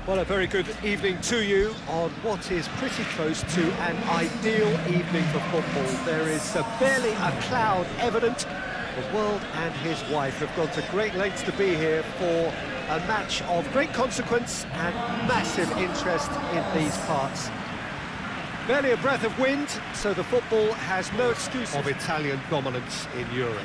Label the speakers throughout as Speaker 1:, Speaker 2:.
Speaker 1: Well, a very good evening to you on what is pretty close to an ideal evening for football. There is barely a cloud evident. The world and his wife have gone to great lengths to be here for a match of great consequence and massive interest in these parts. Barely a breath of wind, so the football has no excuse of Italian dominance in Europe.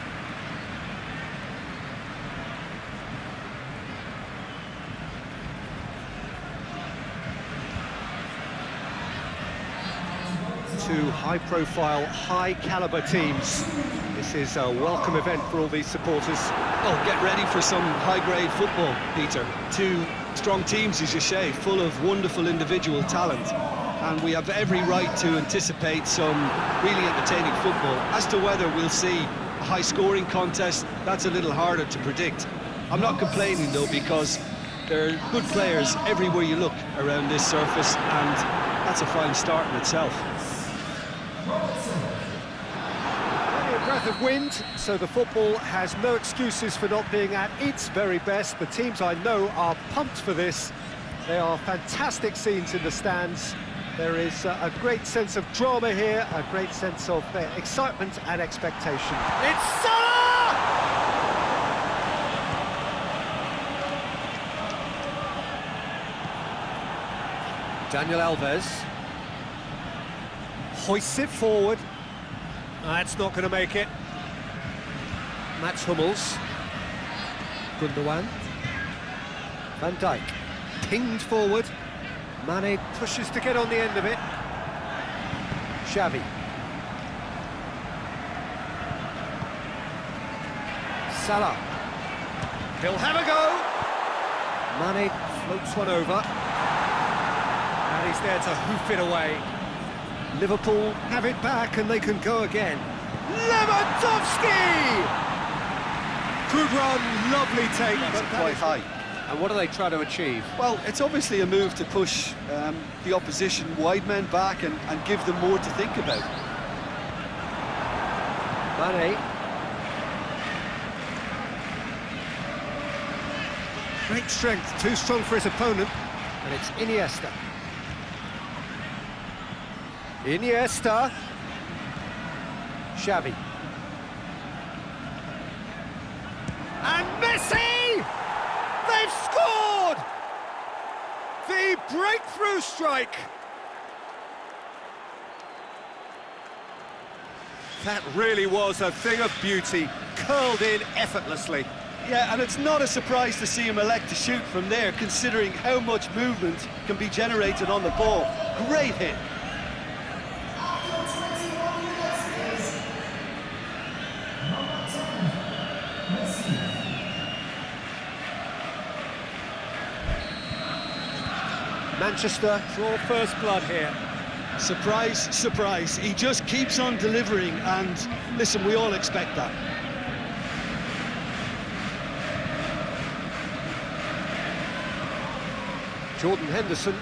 Speaker 1: Two high-profile, high-caliber teams. This is a welcome event for all these supporters.
Speaker 2: Oh, get ready for some high-grade football, Peter. Two strong teams, as you say, full of wonderful individual talent. And we have every right to anticipate some really entertaining football. As to whether we'll see a high-scoring contest, that's a little harder to predict. I'm not complaining, though, because there are good players everywhere you look around this surface, and that's a fine start in itself.
Speaker 1: Only a breath of wind, so the football has no excuses for not being at its very best. The teams I know are pumped for this. They are fantastic scenes in the stands. There is a great sense of drama here, a great sense of excitement and expectation. It's Salah! Daniel Alves hoists it forward. That's not going to make it. Mats Hummels. Gundogan. Van Dijk. Pinged forward. Mane pushes to get on the end of it. Xavi. Salah. He'll have a go. Mane floats one over. And he's there to hoof it away. Liverpool have it back and they can go again. Lewandowski! Good run, lovely take.
Speaker 2: But quite high.
Speaker 1: And what do they try to achieve?
Speaker 2: Well, it's obviously a move to push the opposition wide men back and give them more to think about.
Speaker 1: Mane. Great strength, too strong for his opponent. And it's Iniesta. Iniesta. Xavi. And Messi! They've scored! The breakthrough strike! That really was a thing of beauty, curled in effortlessly.
Speaker 2: Yeah, and it's not a surprise to see him elect to shoot from there, considering how much movement can be generated on the ball. Great hit.
Speaker 1: Manchester draw first blood here.
Speaker 2: Surprise, surprise. He just keeps on delivering, and listen, we all expect that.
Speaker 1: Jordan Henderson.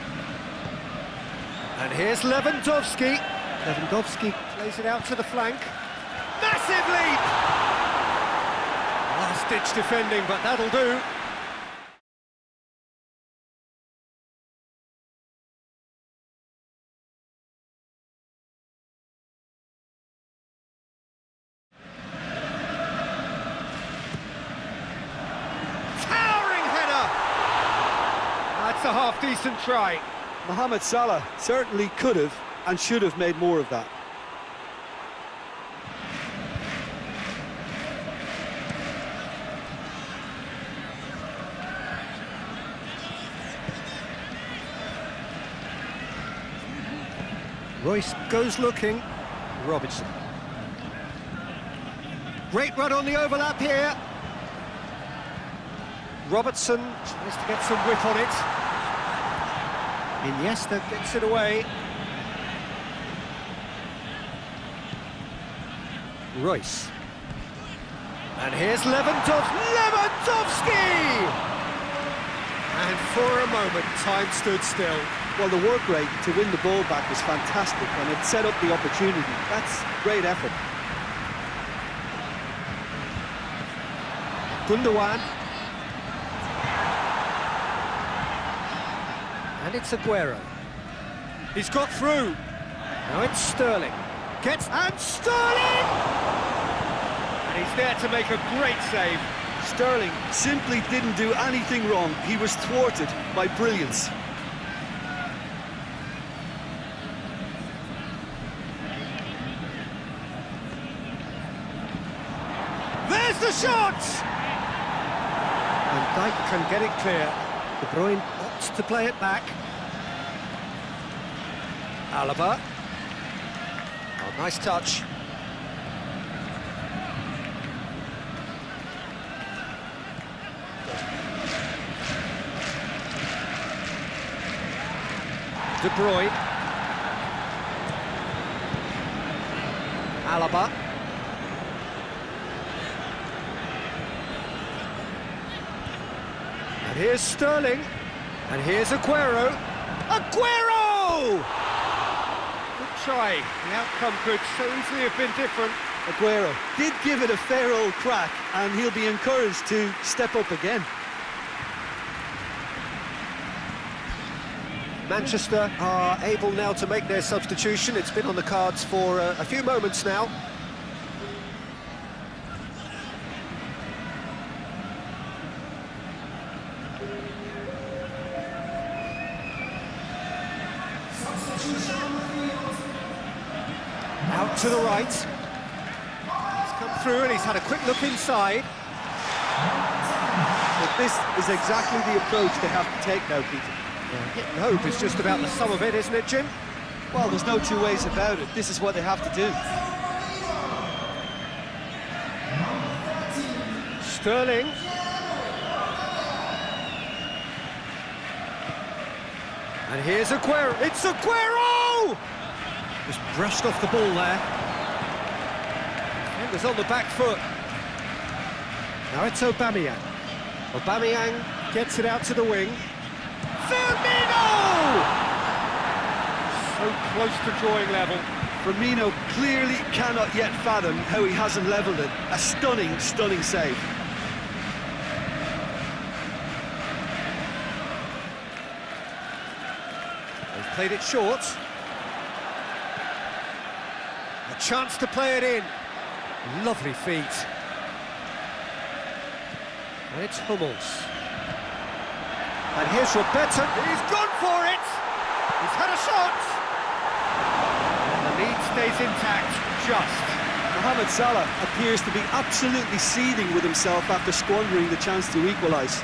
Speaker 1: And here's Lewandowski. Lewandowski plays it out to the flank. Massive lead! Last-ditch defending, but that'll do. That's a half-decent try.
Speaker 2: Mohamed Salah certainly could have and should have made more of that.
Speaker 1: Royce goes looking. Robertson. Great run on the overlap here. Robertson tries to get some whip on it. Iniesta gets it away. Royce. And here's Lewandowski! And for a moment, time stood still.
Speaker 2: Well, the work rate to win the ball back was fantastic, and it set up the opportunity. That's great effort.
Speaker 1: Gundogan. And it's Aguero. He's got through. Now it's Sterling. And Sterling! And he's there to make a great save.
Speaker 2: Sterling simply didn't do anything wrong. He was thwarted by brilliance.
Speaker 1: There's the shot! And Dijk can get it clear. De Bruyne opts to play it back. Alaba. Oh, nice touch. De Bruyne. Alaba. And here's Sterling. And here's Aguero. Aguero! Good try. The outcome could so easily have been different.
Speaker 2: Aguero did give it a fair old crack, and he'll be encouraged to step up again.
Speaker 1: Manchester are able now to make their substitution. It's been on the cards for a few moments now. Out to the right. He's come through and he's had a quick look inside.
Speaker 2: But this is exactly the approach they have to take now, Peter.
Speaker 1: Hitting hope is just about the sum of it, isn't it, Jim?
Speaker 2: Well, there's no two ways about it. This is what they have to do.
Speaker 1: Sterling. And here's Aguero. It's Aguero! Just brushed off the ball there. It was on the back foot. Now it's Aubameyang. Aubameyang gets it out to the wing. Firmino! So close to drawing level.
Speaker 2: Firmino clearly cannot yet fathom how he hasn't levelled it. A stunning, stunning save.
Speaker 1: They've played it short. A chance to play it in. Lovely feet. And it's Hummels. And here's Roberto. He's gone for it! He's had a shot! The lead stays intact, just.
Speaker 2: Mohamed Salah appears to be absolutely seething with himself after squandering the chance to equalise.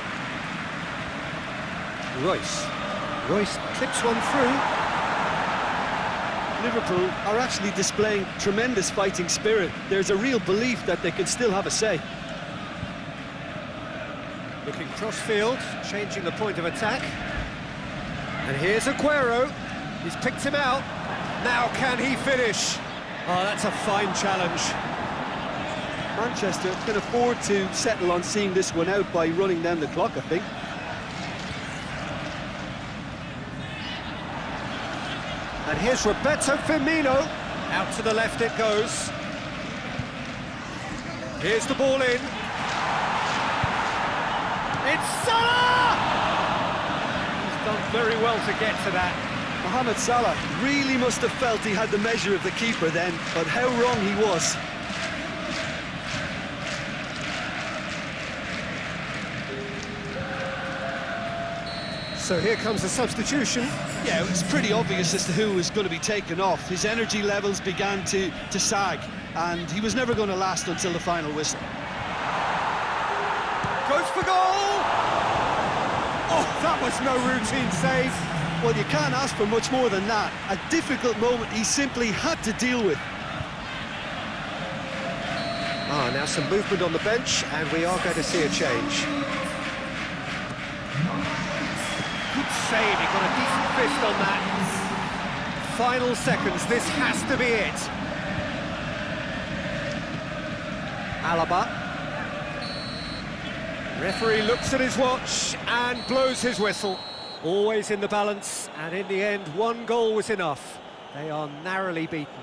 Speaker 1: Royce clips one through.
Speaker 2: Liverpool are actually displaying tremendous fighting spirit. There's a real belief that they can still have a say.
Speaker 1: Looking cross-field, changing the point of attack. And here's Aguero. He's picked him out. Now can he finish? Oh, that's a fine challenge.
Speaker 2: Manchester can afford to settle on seeing this one out by running down the clock, I think.
Speaker 1: And here's Roberto Firmino. Out to the left it goes. Here's the ball in. It's Salah! He's done very well to get to that.
Speaker 2: Mohamed Salah really must have felt he had the measure of the keeper then, but how wrong he was.
Speaker 1: So here comes the substitution.
Speaker 2: Yeah, it was pretty obvious as to who was going to be taken off. His energy levels began to sag, and he was never going to last until the final whistle.
Speaker 1: Goes for goal! Oh, that was no routine save.
Speaker 2: Well, you can't ask for much more than that. A difficult moment he simply had to deal with.
Speaker 1: Ah, now some movement on the bench, and we are going to see a change. Good save, he got a decent fist on that. Final seconds, this has to be it. Alaba. Referee looks at his watch and blows his whistle. Always in the balance, and in the end, one goal was enough. They are narrowly beaten.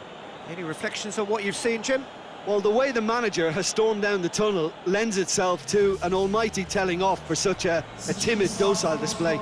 Speaker 1: Any reflections on what you've seen, Jim?
Speaker 2: Well, the way the manager has stormed down the tunnel lends itself to an almighty telling off for such a timid, docile display.